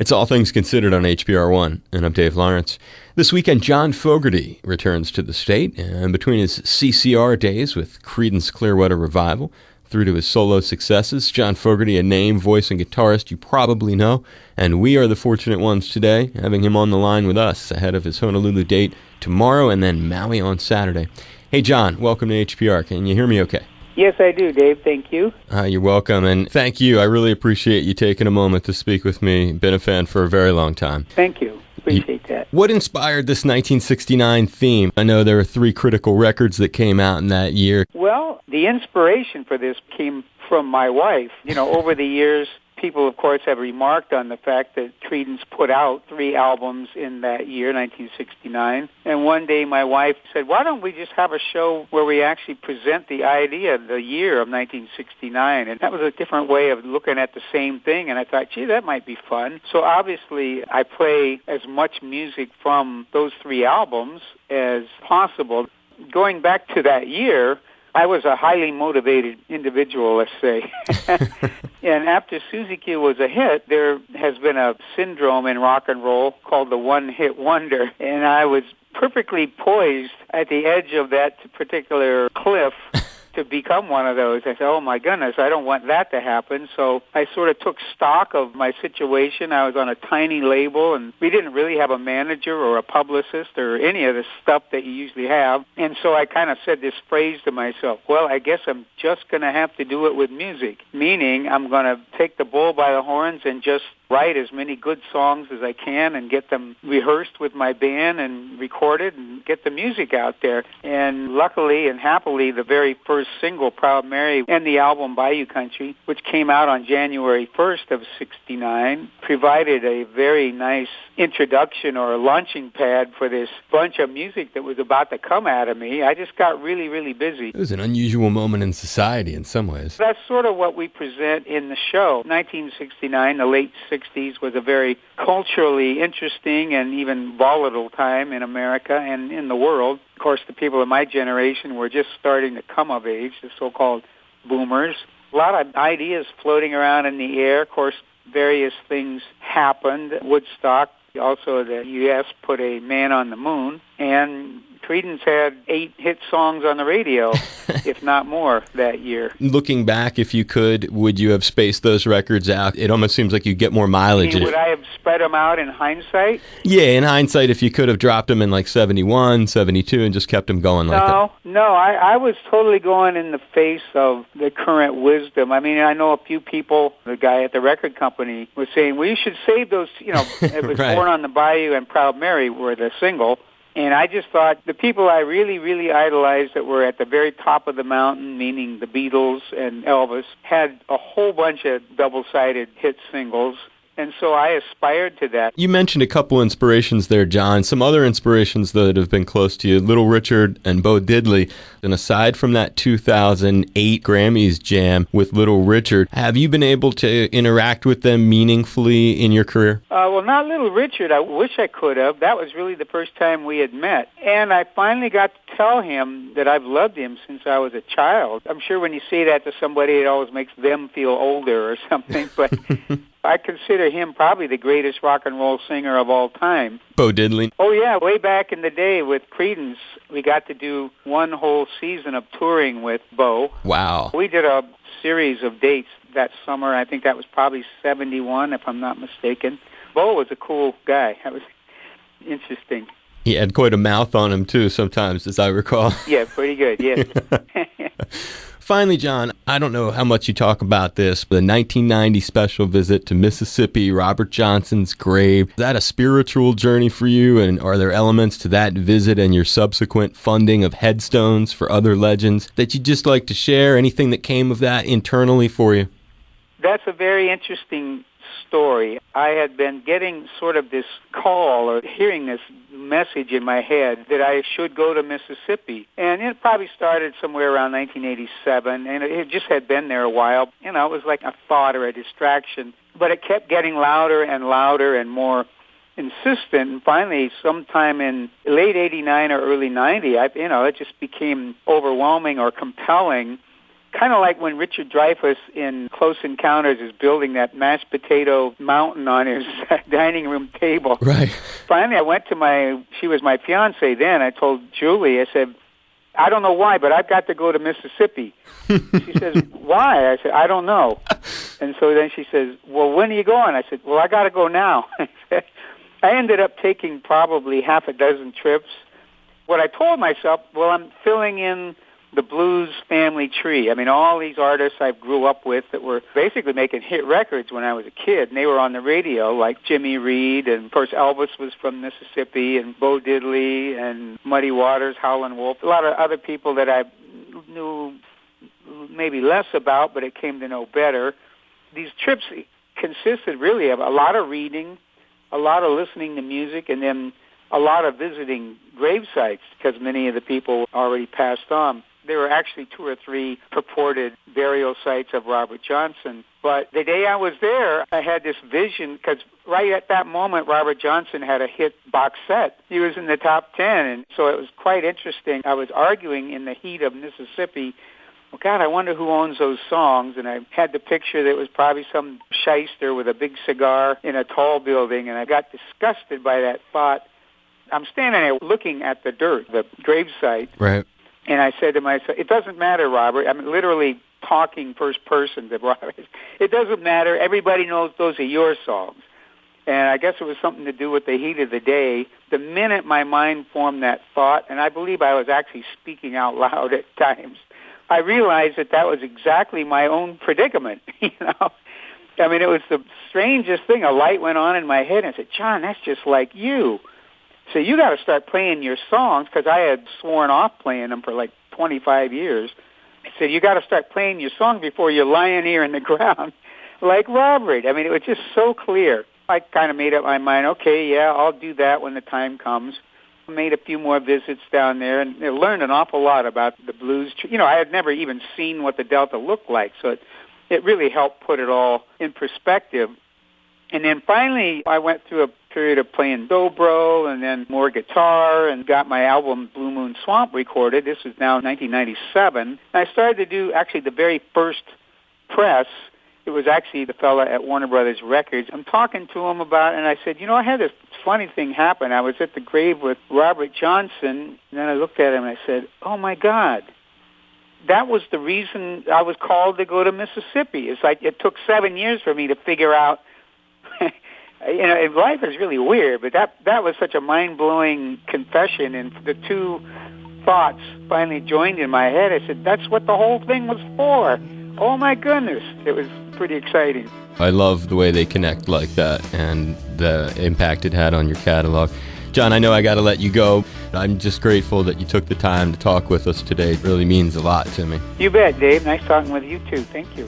It's All Things Considered on HPR1, and I'm Dave Lawrence. This weekend, John Fogerty returns to the state, and between his CCR days with Creedence Clearwater Revival through to his solo successes, John Fogerty, a name, voice, and guitarist you probably know, and we are the fortunate ones today, having him on the line with us ahead of his Honolulu date tomorrow and then Maui on Saturday. Hey, John, welcome to HPR. Can you hear me okay? Yes, I do, Dave. Thank you. You're welcome, and thank you. I really appreciate you taking a moment to speak with me. Been a fan for a very long time. Thank you. Appreciate that. What inspired this 1969 theme? I know there were 3 critical records that came out in that year. Well, the inspiration for this came from my wife. You know, over the years, people, of course, have remarked on the fact that Creedence put out 3 albums in that year, 1969. And one day my wife said, why don't we just have a show where we actually present the idea of the year of 1969? And that was a different way of looking at the same thing. And I thought, gee, that might be fun. So obviously I play as much music from those 3 albums as possible. Going back to that year, I was a highly motivated individual, let's say. And after Susie Q was a hit, there has been a syndrome in rock and roll called the one-hit wonder. And I was perfectly poised at the edge of that particular cliff to become one of those. I said, oh my goodness, I don't want that to happen. So I sort of took stock of my situation. I was on a tiny label, and we didn't really have a manager or a publicist or any of the stuff that you usually have. And so I kind of said this phrase to myself, well, I guess I'm just going to have to do it with music, meaning I'm going to take the bull by the horns and just write as many good songs as I can and get them rehearsed with my band and recorded and get the music out there. And luckily and happily, the very first single, Proud Mary, and the album Bayou Country, which came out on January 1st of 69, provided a very nice introduction or a launching pad for this bunch of music that was about to come out of me. I just got really, really busy. It was an unusual moment in society in some ways. That's sort of what we present in the show. 1969, the late 60s, was a very culturally interesting and even volatile time in America and in the world. Of course, the people of my generation were just starting to come of age, the so-called boomers. A lot of ideas floating around in the air. Of course, various things happened. Woodstock, also the U.S. put a man on the moon, and Creedence had 8 hit songs on the radio, if not more, that year. Looking back, if you could, would you have spaced those records out? It almost seems like you get more mileage. Would I have spread them out in hindsight? Yeah, in hindsight, if you could have dropped them in like 71, 72, and just kept them going like that. No, I was totally going in the face of the current wisdom. I mean, I know a few people, the guy at the record company was saying, well, you should save those, you know, it was Right. Born on the Bayou and Proud Mary were the single. And I just thought the people I really, really idolized that were at the very top of the mountain, meaning the Beatles and Elvis, had a whole bunch of double-sided hit singles. And so I aspired to that. You mentioned a couple inspirations there, John. Some other inspirations that have been close to you, Little Richard and Bo Diddley. And aside from that 2008 Grammys jam with Little Richard, have you been able to interact with them meaningfully in your career? Well, not Little Richard. I wish I could have. That was really the first time we had met. And I finally got to tell him that I've loved him since I was a child. I'm sure when you say that to somebody, it always makes them feel older or something, but I consider him probably the greatest rock and roll singer of all time. Bo Diddley. Oh, yeah. Way back in the day with Creedence, we got to do one whole season of touring with Bo. Wow. We did a series of dates that summer. I think that was probably 71, if I'm not mistaken. Bo was a cool guy. That was interesting. He had quite a mouth on him, too, sometimes, as I recall. Yeah, pretty good, yes. Finally, John, I don't know how much you talk about this, but the 1990 special visit to Mississippi, Robert Johnson's grave, is that a spiritual journey for you? And are there elements to that visit and your subsequent funding of headstones for other legends that you'd just like to share? Anything that came of that internally for you? That's a very interesting story. I had been getting sort of this call or hearing this message in my head that I should go to Mississippi. And it probably started somewhere around 1987, and it just had been there a while. You know, it was like a thought or a distraction. But it kept getting louder and louder and more insistent. And finally, sometime in late 89 or early 90, it just became overwhelming or compelling. kind of like when Richard Dreyfuss in Close Encounters is building that mashed potato mountain on his dining room table. Right. Finally, I went to she was my fiance then. I told Julie, I said, I don't know why, but I've got to go to Mississippi. She says, why? I said, I don't know. And so then she says, well, when are you going? I said, well, I got to go now. I ended up taking probably half a dozen trips. What I told myself, well, I'm filling in the blues family tree. I mean, all these artists I grew up with that were basically making hit records when I was a kid, and they were on the radio, like Jimmy Reed, and of course Elvis was from Mississippi, and Bo Diddley, and Muddy Waters, Howlin' Wolf, a lot of other people that I knew maybe less about, but I came to know better. These trips consisted really of a lot of reading, a lot of listening to music, and then a lot of visiting grave sites, because many of the people already passed on. There were actually 2 or 3 purported burial sites of Robert Johnson. But the day I was there, I had this vision, because right at that moment, Robert Johnson had a hit box set. He was in the top 10, and so it was quite interesting. I was arguing in the heat of Mississippi, well, God, I wonder who owns those songs. And I had the picture that it was probably some shyster with a big cigar in a tall building, and I got disgusted by that thought. I'm standing there looking at the dirt, the gravesite. Right. And I said to myself, it doesn't matter, Robert. I'm literally talking first person to Robert. It doesn't matter. Everybody knows those are your songs. And I guess it was something to do with the heat of the day. The minute my mind formed that thought, and I believe I was actually speaking out loud at times, I realized that that was exactly my own predicament, I mean, it was the strangest thing. A light went on in my head, and I said, John, that's just like you. So you got to start playing your songs, because I had sworn off playing them for like 25 years. I said, you got to start playing your songs before you're lying here in the ground like Robert. I mean, it was just so clear. I kind of made up my mind, okay, yeah, I'll do that when the time comes. I made a few more visits down there and learned an awful lot about the blues. I had never even seen what the Delta looked like, so it really helped put it all in perspective. And then finally, I went through a period of playing dobro and then more guitar and got my album Blue Moon Swamp recorded. This was now 1997. And I started to do actually the very first press. It was actually the fella at Warner Brothers Records. I'm talking to him about it, and I said, I had this funny thing happen. I was at the grave with Robert Johnson, and then I looked at him and I said, oh, my God. That was the reason I was called to go to Mississippi. It's like it took 7 years for me to figure out life is really weird, but that was such a mind-blowing confession, and the 2 thoughts finally joined in my head. I said, that's what the whole thing was for. Oh, my goodness. It was pretty exciting. I love the way they connect like that and the impact it had on your catalog. John, I know I got to let you go. I'm just grateful that you took the time to talk with us today. It really means a lot to me. You bet, Dave. Nice talking with you, too. Thank you.